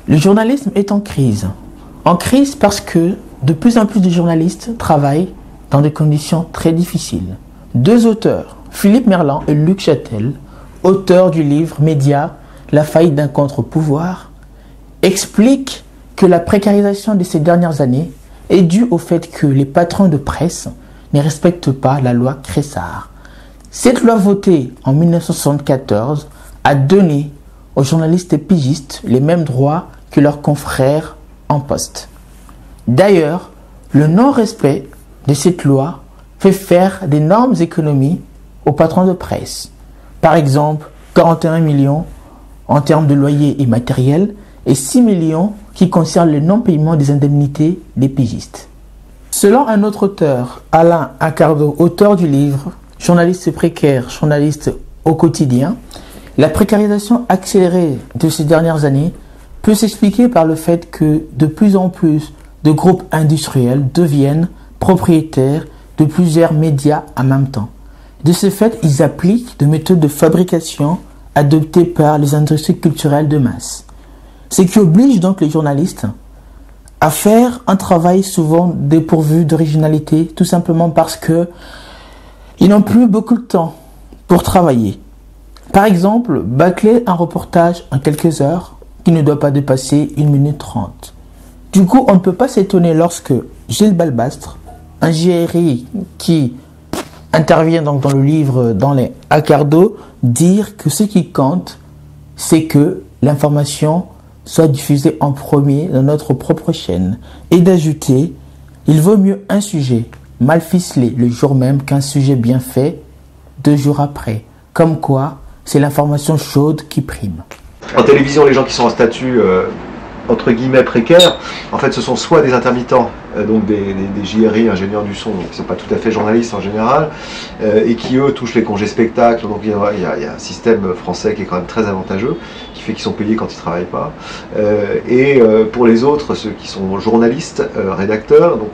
Le journalisme est en crise. En crise parce que de plus en plus de journalistes travaillent dans des conditions très difficiles. Deux auteurs, Philippe Merlan et Luc Châtel, auteurs du livre Média, la faillite d'un contre-pouvoir, expliquent que la précarisation de ces dernières années est due au fait que les patrons de presse ne respectent pas la loi Cressard. Cette loi votée en 1974 a donné aux journalistes et pigistes les mêmes droits que leurs confrères en poste. D'ailleurs, le non-respect de cette loi fait faire d'énormes économies aux patrons de presse. Par exemple, 41 millions en termes de loyers et matériel et 6 millions qui concernent le non-paiement des indemnités des pigistes. Selon un autre auteur, Alain Accardo, auteur du livre « Journaliste précaire, journaliste au quotidien », la précarisation accélérée de ces dernières années peut s'expliquer par le fait que de plus en plus de groupes industriels deviennent propriétaires de plusieurs médias en même temps. De ce fait, ils appliquent des méthodes de fabrication adoptées par les industries culturelles de masse. Ce qui oblige donc les journalistes à faire un travail souvent dépourvu d'originalité, tout simplement parce que ils n'ont plus beaucoup de temps pour travailler. Par exemple, bâcler un reportage en quelques heures qui ne doit pas dépasser 1 minute 30. Du coup, on ne peut pas s'étonner lorsque Gilles Balbastre, un JRI qui intervient donc dans le livre, dans les Accardo, dire que ce qui compte, c'est que l'information soit diffusée en premier dans notre propre chaîne. Et d'ajouter, il vaut mieux un sujet mal ficelé le jour même qu'un sujet bien fait 2 jours après. Comme quoi, c'est l'information chaude qui prime. En télévision, les gens qui sont en statut entre guillemets précaires, en fait ce sont soit des intermittents, donc des JRI, ingénieurs du son, donc c'est pas tout à fait journalistes en général, et qui eux touchent les congés spectacles, donc il y a un système français qui est quand même très avantageux, qui fait qu'ils sont payés quand ils travaillent pas, et pour les autres, ceux qui sont journalistes, rédacteurs, donc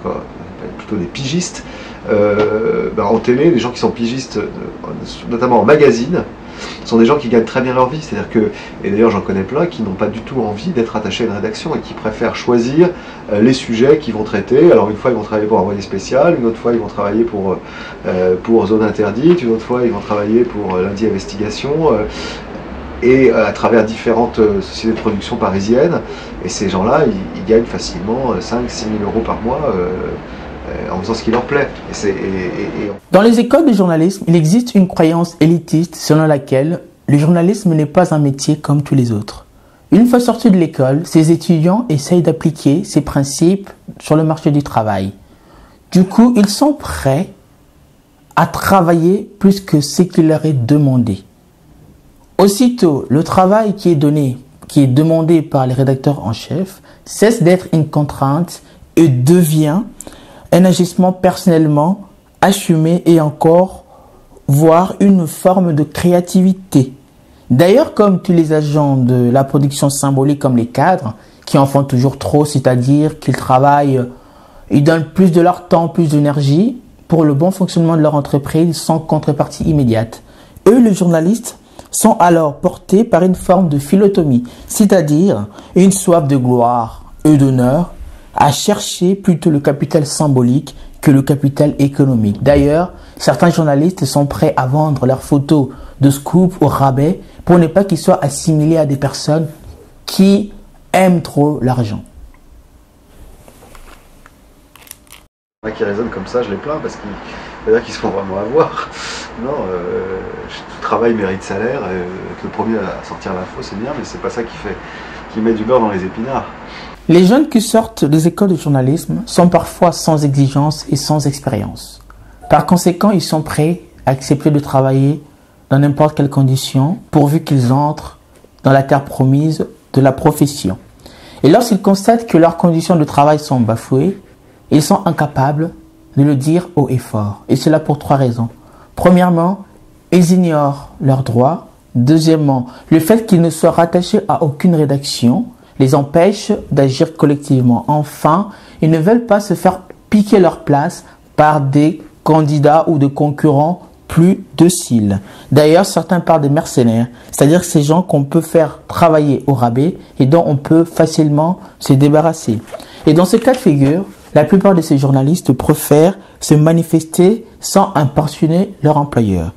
plutôt des pigistes, en télé, les gens qui sont pigistes, notamment en magazine, sont des gens qui gagnent très bien leur vie, c'est-à-dire que, et d'ailleurs j'en connais plein, qui n'ont pas du tout envie d'être attachés à une rédaction et qui préfèrent choisir les sujets qu'ils vont traiter. Alors une fois ils vont travailler pour Envoyé spécial, une autre fois ils vont travailler pour Zone interdite, une autre fois ils vont travailler pour Lundi Investigation, et à travers différentes sociétés de production parisiennes, et ces gens-là, ils gagnent facilement 5 000 à 6 000 euros par mois, en faisant ce qui leur plaît. Dans les écoles de journalisme, il existe une croyance élitiste selon laquelle le journalisme n'est pas un métier comme tous les autres. Une fois sortis de l'école, ces étudiants essayent d'appliquer ces principes sur le marché du travail. Du coup, ils sont prêts à travailler plus que ce qui leur est demandé. Aussitôt, le travail qui est demandé par les rédacteurs en chef, cesse d'être une contrainte et devient un agissement personnellement assumé et encore, voire une forme de créativité. D'ailleurs, comme tous les agents de la production symbolique comme les cadres, qui en font toujours trop, c'est-à-dire qu'ils travaillent, ils donnent plus de leur temps, plus d'énergie pour le bon fonctionnement de leur entreprise sans contrepartie immédiate. Eux, les journalistes, sont alors portés par une forme de philotomie, c'est-à-dire une soif de gloire et d'honneur, à chercher plutôt le capital symbolique que le capital économique. D'ailleurs, certains journalistes sont prêts à vendre leurs photos de scoop au rabais pour ne pas qu'ils soient assimilés à des personnes qui aiment trop l'argent. Qui raisonnent comme ça, je les plains parce qu'ils se font vraiment avoir. Non, tout travail mérite salaire, être le premier à sortir l'info c'est bien, mais c'est pas ça qui met du beurre dans les épinards. Les jeunes qui sortent des écoles de journalisme sont parfois sans exigence et sans expérience. Par conséquent, ils sont prêts à accepter de travailler dans n'importe quelle condition, pourvu qu'ils entrent dans la terre promise de la profession. Et lorsqu'ils constatent que leurs conditions de travail sont bafouées, ils sont incapables de le dire haut et fort. Et cela pour 3 raisons. Premièrement, ils ignorent leurs droits. Deuxièmement, le fait qu'ils ne soient rattachés à aucune rédaction les empêche d'agir collectivement. Enfin, ils ne veulent pas se faire piquer leur place par des candidats ou des concurrents plus dociles. D'ailleurs, certains parlent des mercenaires, c'est-à-dire ces gens qu'on peut faire travailler au rabais et dont on peut facilement se débarrasser. Et dans ce cas de figure, la plupart de ces journalistes préfèrent se manifester sans importuner leur employeur.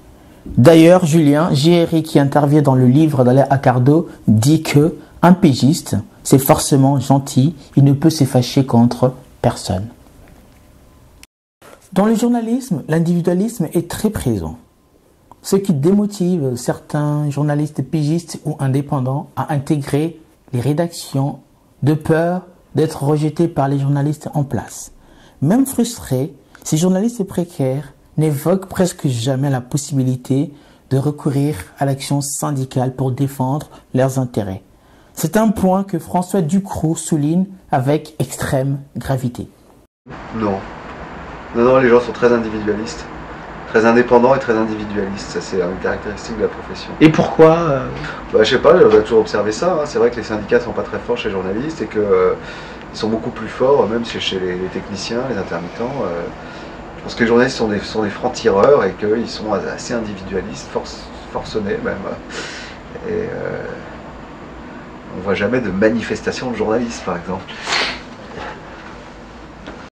D'ailleurs, Julien Gieri, qui intervient dans le livre d'Alain Accardo, dit que un pigiste, c'est forcément gentil, il ne peut se fâcher contre personne. Dans le journalisme, l'individualisme est très présent, ce qui démotive certains journalistes pigistes ou indépendants à intégrer les rédactions de peur d'être rejetés par les journalistes en place. Même frustrés, ces journalistes précaires n'évoquent presque jamais la possibilité de recourir à l'action syndicale pour défendre leurs intérêts. C'est un point que François Ducrot souligne avec extrême gravité. Non. Non, les gens sont très individualistes, très indépendants et très individualistes. Ça, c'est une caractéristique de la profession. Et pourquoi Je sais pas, on a toujours observé ça. Hein. C'est vrai que les syndicats sont pas très forts chez les journalistes et qu'ils sont beaucoup plus forts, même chez les techniciens, les intermittents. Je pense que les journalistes sont des francs-tireurs et qu'ils sont assez individualistes, forcenés même. Et on voit jamais de manifestation de journalistes, par exemple.